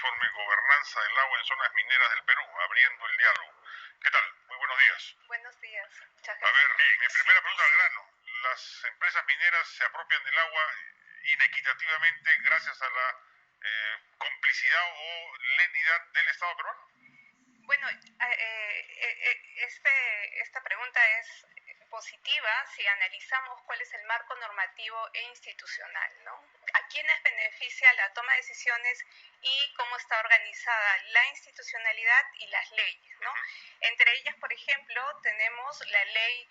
informe Gobernanza del agua en zonas mineras del Perú, abriendo el diálogo. ¿Qué tal? Muy buenos días. Buenos días. Muchas A gracias. ver, mi primera pregunta al grano. ¿Las empresas mineras se apropian del agua inequitativamente gracias a la complicidad o lenidad del Estado peruano? Bueno, esta pregunta es positiva si analizamos cuál es el marco normativo e institucional, ¿no? A quiénes beneficia la toma de decisiones y cómo está organizada la institucionalidad y las leyes, ¿no? Entre ellas, por ejemplo, tenemos la ley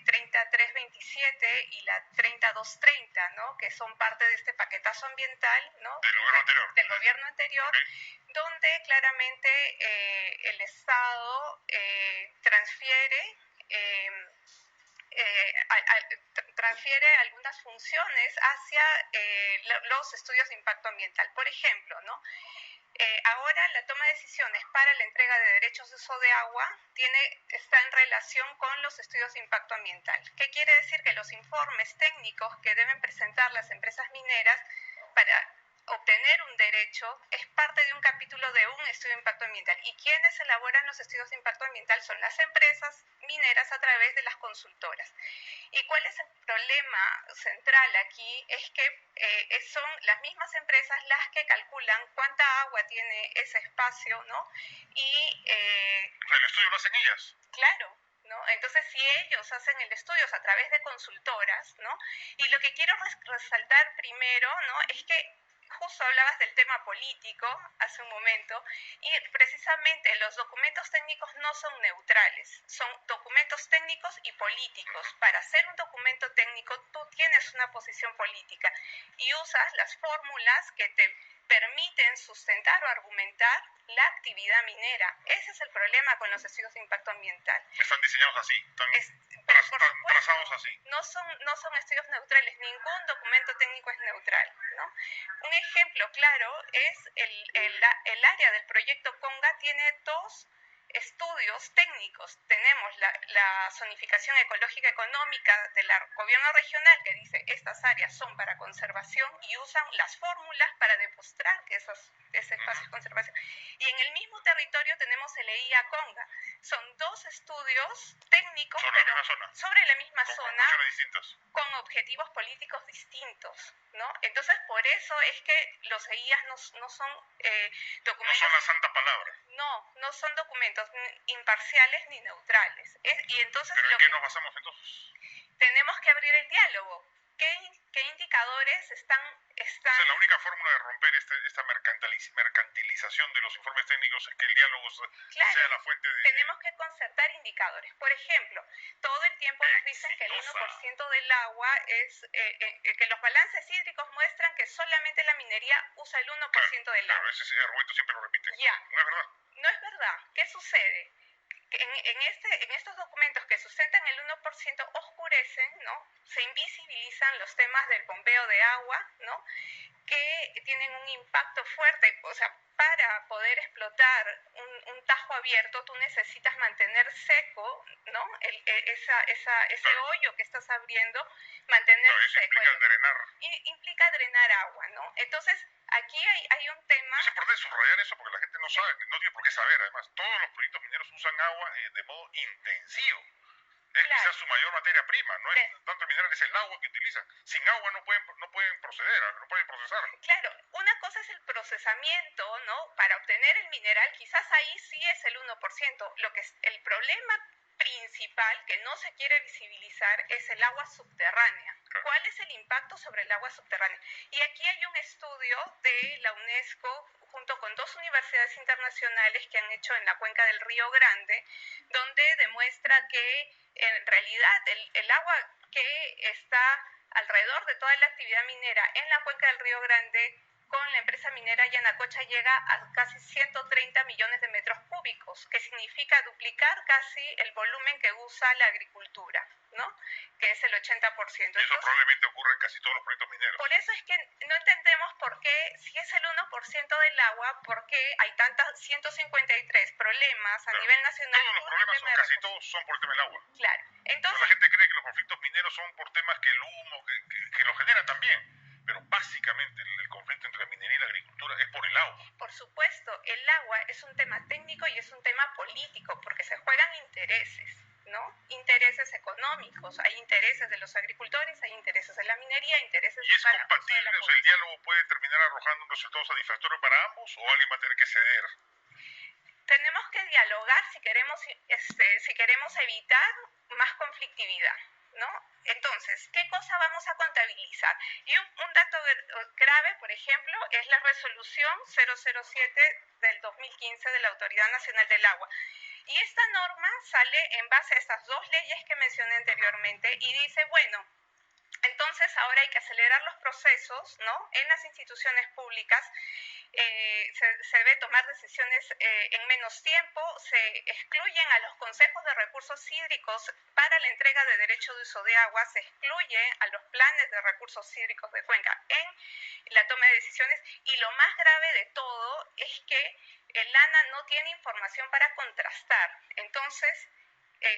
3327 y la 3230, ¿no? Que son parte de este paquetazo ambiental, ¿no? Del gobierno anterior, Okay. Donde claramente el Estado transfiere algunas funciones hacia los estudios de impacto ambiental. Por ejemplo, ¿no? Ahora la toma de decisiones para la entrega de derechos de uso de agua está en relación con los estudios de impacto ambiental. ¿Qué quiere decir? Que los informes técnicos que deben presentar las empresas mineras para obtener un derecho es parte de un capítulo de un estudio de impacto ambiental. Y quienes elaboran los estudios de impacto ambiental son las empresas mineras a través de las consultoras. ¿Y cuál es el problema central aquí? Es que son las mismas empresas las que calculan cuánta agua tiene ese espacio, ¿no? Y el estudio lo hacen ellas. Claro. ¿No? Entonces, si ellos hacen el estudio a través de consultoras, ¿no? Y lo que quiero resaltar primero, ¿no? Es que justo hablabas del tema político hace un momento, y precisamente los documentos técnicos no son neutrales, son documentos técnicos y políticos. Para hacer un documento técnico, tú tienes una posición política y usas las fórmulas que te permiten sustentar o argumentar la actividad minera. Ese es el problema con los estudios de impacto ambiental. Están diseñados así, trazados así. No son estudios neutrales, ningún documento técnico es neutral, ¿no? Un ejemplo claro es el área del proyecto Conga tiene dos estudios técnicos. Tenemos la zonificación ecológica económica del gobierno regional que dice estas áreas son para conservación y usan las fórmulas para demostrar que ese espacio es conservación. Y en el mismo territorio tenemos el EIA Conga. Son dos estudios técnicos sobre la misma zona con objetivos políticos distintos, ¿no? Entonces, por eso es que los EIAs no son documentos... No son la santa palabra. No son documentos imparciales ni neutrales. Y entonces, ¿pero en qué nos basamos entonces? Tenemos que abrir el diálogo. ¿Qué indicadores están...? O sea, la única fórmula de romper esta mercantilización de los informes técnicos es que el diálogo sea la fuente de... Tenemos que concertar indicadores. Por ejemplo, todo el tiempo nos dicen que el 1% del agua es... que los balances hídricos muestran que solamente la minería usa el 1% del agua. Claro, ese argumento siempre lo repiten. Ya. No es verdad. No es verdad. ¿Qué sucede? En estos documentos que sustentan el 1% oscurecen, ¿no? Se invisibilizan los temas del bombeo de agua, ¿no? Que tienen un impacto fuerte. O sea, para poder explotar un tajo abierto, tú necesitas mantener seco, ¿no? Ese hoyo que estás abriendo, mantener seco. Implica drenar. Implica drenar agua, ¿no? Entonces, aquí hay un tema... Es importante subrayar eso porque la gente no sabe, no tiene por qué saber. Además, todos los proyectos mineros usan agua de modo intensivo. Es quizás su mayor materia prima, no es tanto el mineral, es el agua que utilizan. Sin agua no pueden proceder, no pueden procesarlo. Claro, una cosa es el procesamiento, ¿no? Para obtener el mineral, quizás ahí sí es el 1%. Lo que es el problema principal que no se quiere visibilizar es el agua subterránea. Claro. ¿Cuál es el impacto sobre el agua subterránea? Y aquí hay un estudio de la UNESCO junto con dos universidades internacionales que han hecho en la cuenca del Río Grande, donde demuestra que en realidad el agua que está alrededor de toda la actividad minera en la cuenca del Río Grande con la empresa minera Yanacocha llega a casi 130 millones de metros cúbicos, que significa duplicar casi el volumen que usa la agricultura, ¿no? Que es el 80%. Y eso entonces, probablemente ocurre en casi todos los proyectos mineros. Por eso es que no entendemos por qué, si es el 1% del agua, por qué hay tantas 153 problemas a nivel nacional. Todos los problemas, casi todos, son por el tema del agua. Claro. Entonces, la gente cree que los conflictos mineros son por temas que el humo, que lo genera también. Pero básicamente el conflicto entre la minería y la agricultura es por el agua. Por supuesto. es un tema técnico y es un tema político, porque se juegan intereses, ¿no? Intereses económicos, hay intereses de los agricultores, hay intereses de la minería, intereses ¿Y es compatible? O sea, ¿el diálogo puede terminar arrojando un resultado satisfactorio para ambos o alguien va a tener que ceder? Tenemos que dialogar si queremos evitar más conflictividad, ¿no? Entonces, ¿qué cosa vamos a contabilizar? Y un dato grave, por ejemplo, es la resolución 007 del 2015 de la Autoridad Nacional del Agua. Y esta norma sale en base a estas dos leyes que mencioné anteriormente y dice, bueno, entonces ahora hay que acelerar los procesos, ¿no? En las instituciones públicas se debe tomar decisiones en menos tiempo, se excluyen a los consejos de recursos hídricos para la entrega de derecho de uso de agua, se excluye a los planes de recursos hídricos de cuenca en la toma de decisiones y lo más grave de todo es que el ANA no tiene información para contrastar. Entonces,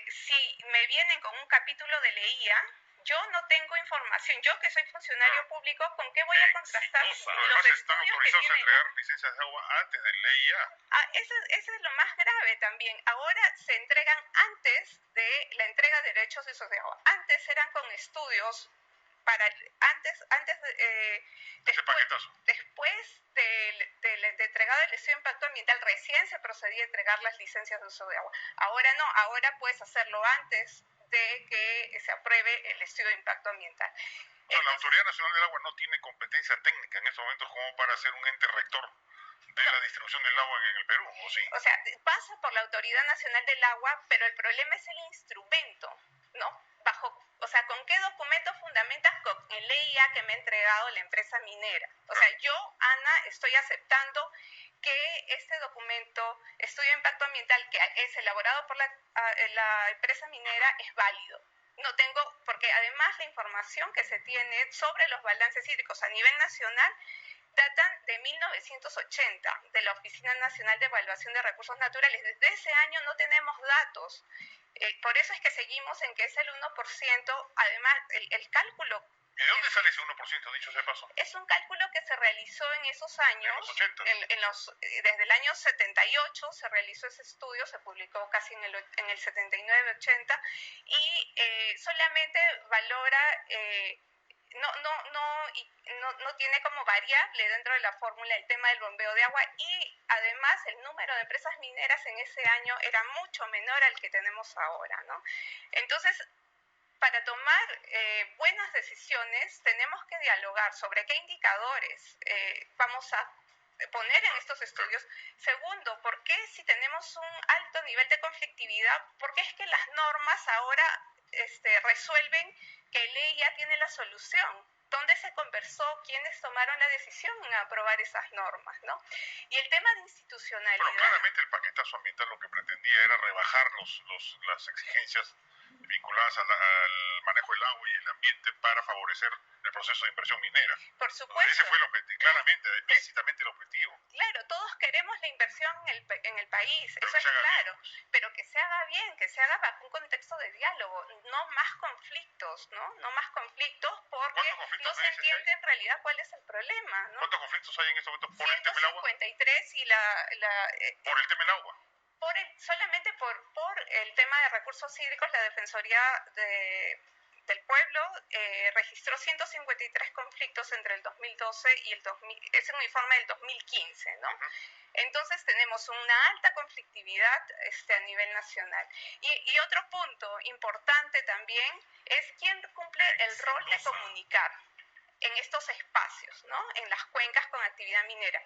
si me vienen con un capítulo de LEIA, yo no tengo información. Yo que soy funcionario público, ¿con qué voy a contrastar los además están autorizados a entregar licencias de agua antes del LEIA. Eso es lo más grave también. Ahora se entregan antes de la entrega de derechos de uso de agua. Antes eran con estudios después de entregado el estudio de impacto ambiental, recién se procedía a entregar las licencias de uso de agua. Ahora no, ahora puedes hacerlo antes de que se apruebe el estudio de impacto ambiental. La Autoridad Nacional del Agua no tiene competencia técnica en estos momentos como para ser un ente rector de la distribución del agua en el Perú, ¿o sí? O sea, pasa por la Autoridad Nacional del Agua, pero el problema es el instrumento, ¿no? ¿Con qué documento fundamentas? Con el EIA que me ha entregado la empresa minera. O sea, yo, Ana, estoy aceptando que este documento, estudio de impacto ambiental, que es elaborado por la empresa minera, es válido. No tengo, porque además la información que se tiene sobre los balances hídricos a nivel nacional datan de 1980, de la Oficina Nacional de Evaluación de Recursos Naturales. Desde ese año no tenemos datos. Por eso es que seguimos en que es el 1%. Además, el cálculo... ¿Y de dónde sale ese 1%, dicho sea paso? Es un cálculo que se realizó en esos años. En los 80. Desde el año 78 se realizó ese estudio, se publicó casi en el 79-80, y solamente valora... No tiene como variable dentro de la fórmula el tema del bombeo de agua, y además el número de empresas mineras en ese año era mucho menor al que tenemos ahora, ¿no? Entonces, para tomar buenas decisiones tenemos que dialogar sobre qué indicadores vamos a poner en estos estudios. Segundo, ¿por qué si tenemos un alto nivel de conflictividad, por qué es que las normas ahora resuelven que el EIA tiene la solución? ¿Dónde se conversó? ¿Quiénes tomaron la decisión en aprobar esas normas, ¿no? Y el tema de institucionalidad... Pero claramente el paquetazo ambiental lo que pretendía era rebajar las exigencias vinculadas al manejo del agua y el ambiente para favorecer el proceso de inversión minera. Por supuesto. Ese fue el objetivo, claramente, explícitamente el objetivo. Claro, todos queremos la inversión en el país, pero eso es claro, pero que se haga bien, que se haga bajo un contexto de diálogo, no más conflictos, ¿no? No más conflictos, porque no se entiende en realidad cuál es el problema, ¿no? ¿Cuántos conflictos hay en este momento por el tema del agua? 153 y ¿Por el tema del agua? Solamente por el tema de recursos hídricos, la Defensoría del Pueblo registró 153 conflictos entre el 2012 y es un informe del 2015, ¿no? Entonces tenemos una alta conflictividad a nivel nacional. Y otro punto importante también es quién cumple el rol de comunicar en estos espacios, ¿no? En las cuencas con actividad minera.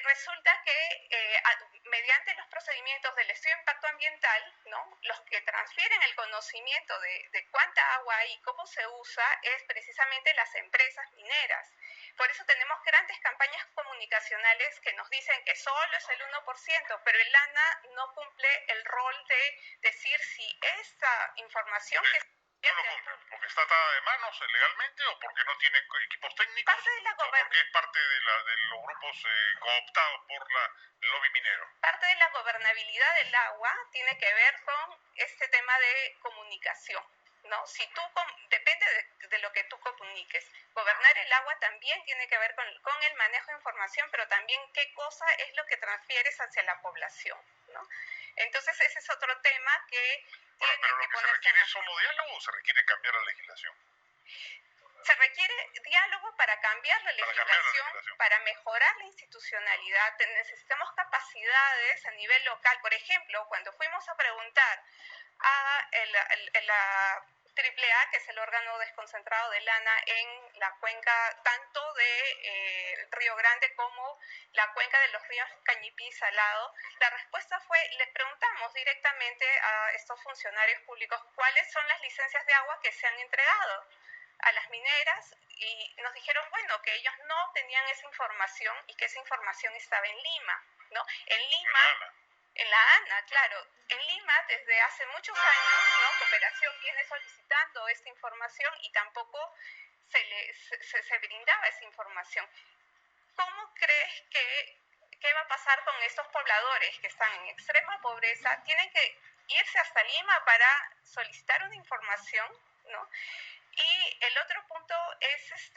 Resulta que mediante los procedimientos del estudio de impacto ambiental, ¿no? Los que transfieren el conocimiento de cuánta agua hay y cómo se usa es precisamente las empresas mineras. Por eso tenemos grandes campañas comunicacionales que nos dicen que solo es el 1%, pero el ANA no cumple el rol de decir si esta información que... No lo cumple, porque está atada de manos legalmente o porque no tiene equipos técnicos o porque es parte de los grupos cooptados por el lobby minero. Parte de la gobernabilidad del agua tiene que ver con este tema de comunicación, ¿no? Si tú, depende de lo que tú comuniques. Gobernar el agua también tiene que ver con el manejo de información, pero también qué cosa es lo que transfieres hacia la población, ¿no? Entonces ese es otro tema que bueno, pero lo que se requiere es solo diálogo o se requiere cambiar la legislación. Se requiere diálogo para cambiar la legislación, para mejorar la institucionalidad. Necesitamos capacidades a nivel local. Por ejemplo, cuando fuimos a preguntar a la AAA, que es el órgano desconcentrado de lana en la cuenca tanto de Río Grande como la cuenca de los ríos Cañipí y Salado, la respuesta fue, les preguntamos directamente a estos funcionarios públicos cuáles son las licencias de agua que se han entregado a las mineras, y nos dijeron, bueno, que ellos no tenían esa información y que esa información estaba en Lima, ¿no? En Lima, en la ANA, claro. En Lima, desde hace muchos años, ¿no? Cooperación viene solicitando esta información y tampoco se brindaba esa información. ¿Cómo crees qué va a pasar con estos pobladores que están en extrema pobreza? Tienen que irse hasta Lima para solicitar una información, ¿no? Y el otro punto es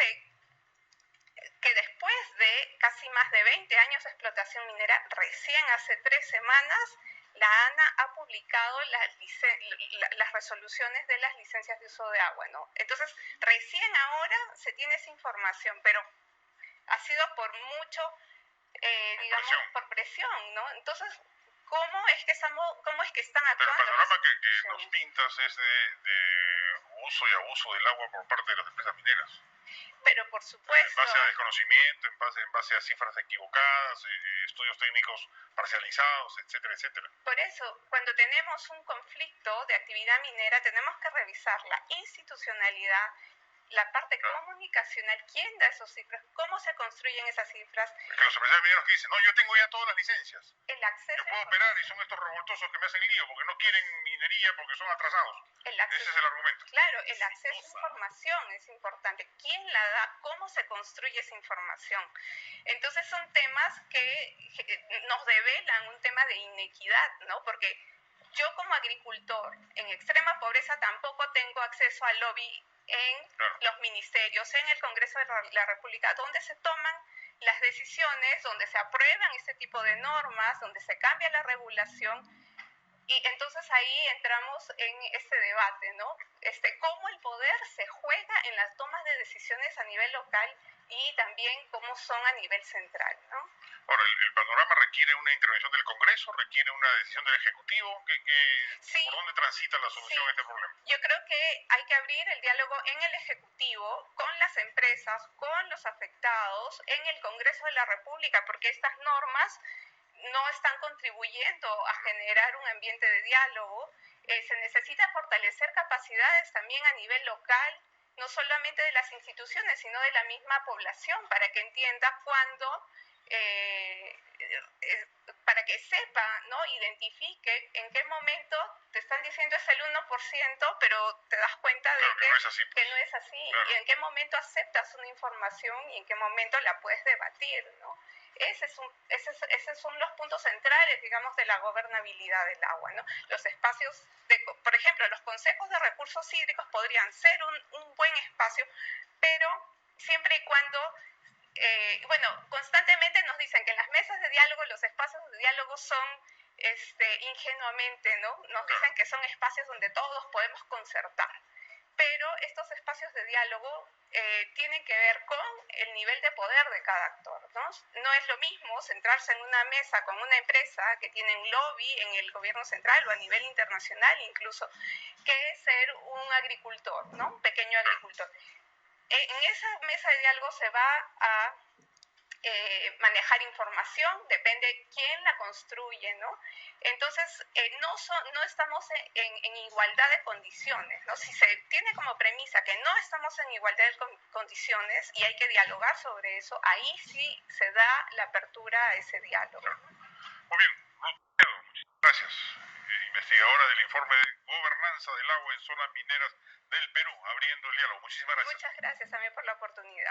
que después de casi más de 20 años de explotación minera, recién hace 3 semanas, la ANA ha publicado las resoluciones de las licencias de uso de agua, ¿no? Entonces, recién ahora se tiene esa información, pero ha sido por mucho, digamos, por presión, ¿no? Entonces, ¿cómo es que están actuando? Pero el panorama que nos pintas es de uso y abuso del agua por parte de las empresas mineras. Pero por supuesto. En base a desconocimiento, en base a cifras equivocadas, estudios técnicos parcializados, etcétera, etcétera. Por eso, cuando tenemos un conflicto de actividad minera, tenemos que revisar la institucionalidad, la parte comunicacional, quién da esas cifras, cómo se construyen esas cifras. Es que los empresarios mineros que dicen, no, yo tengo ya todas las licencias. El acceso. Yo puedo operar y son estos revoltosos que me hacen lío porque no quieren minería porque son atrasados. Ese es el argumento. Claro, el acceso a información es importante. ¿Quién la da? ¿Cómo se construye esa información? Entonces son temas que nos develan un tema de inequidad, ¿no? Porque yo como agricultor en extrema pobreza tampoco tengo acceso al lobby en los ministerios, en el Congreso de la República, donde se toman las decisiones, donde se aprueban este tipo de normas, donde se cambia la regulación. Y entonces ahí entramos en este debate, ¿no? Cómo el poder se juega en las tomas de decisiones a nivel local y también cómo son a nivel central, ¿no? Ahora, el panorama requiere una intervención del Congreso, requiere una decisión del Ejecutivo. Sí, ¿Por dónde transita la solución a este problema? Yo creo que hay que abrir el diálogo en el Ejecutivo, con las empresas, con los afectados, en el Congreso de la República, porque estas normas no están contribuyendo a generar un ambiente de diálogo. Se necesita fortalecer capacidades también a nivel local, no solamente de las instituciones, sino de la misma población, para que entienda cuándo, para que sepa, ¿no? Identifique en qué momento te están diciendo es el 1%, pero te das cuenta de que no es así. Y en qué momento aceptas una información y en qué momento la puedes debatir, ¿no? Esos son los puntos centrales, digamos, de la gobernabilidad del agua, ¿no? Los espacios, por ejemplo, los consejos de recursos hídricos podrían ser un buen espacio, pero siempre y cuando, constantemente nos dicen que en las mesas de diálogo, los espacios de diálogo son, ingenuamente, ¿no? Nos dicen que son espacios donde todos podemos concertar. Pero estos espacios de diálogo tienen que ver con el nivel de poder de cada actor, ¿no? No es lo mismo centrarse en una mesa con una empresa que tiene un lobby en el gobierno central o a nivel internacional incluso, que ser un agricultor, ¿no? Un pequeño agricultor. En esa mesa de diálogo se va a manejar información, depende quién la construye, ¿no? Entonces, no estamos en igualdad de condiciones, ¿no? Si se tiene como premisa que no estamos en igualdad de condiciones y hay que dialogar sobre eso, ahí sí se da la apertura a ese diálogo. Muy bien, muchas gracias. Investigadora del informe de gobernanza del agua en zonas mineras del Perú, abriendo el diálogo. Muchísimas gracias. Muchas gracias también por la oportunidad.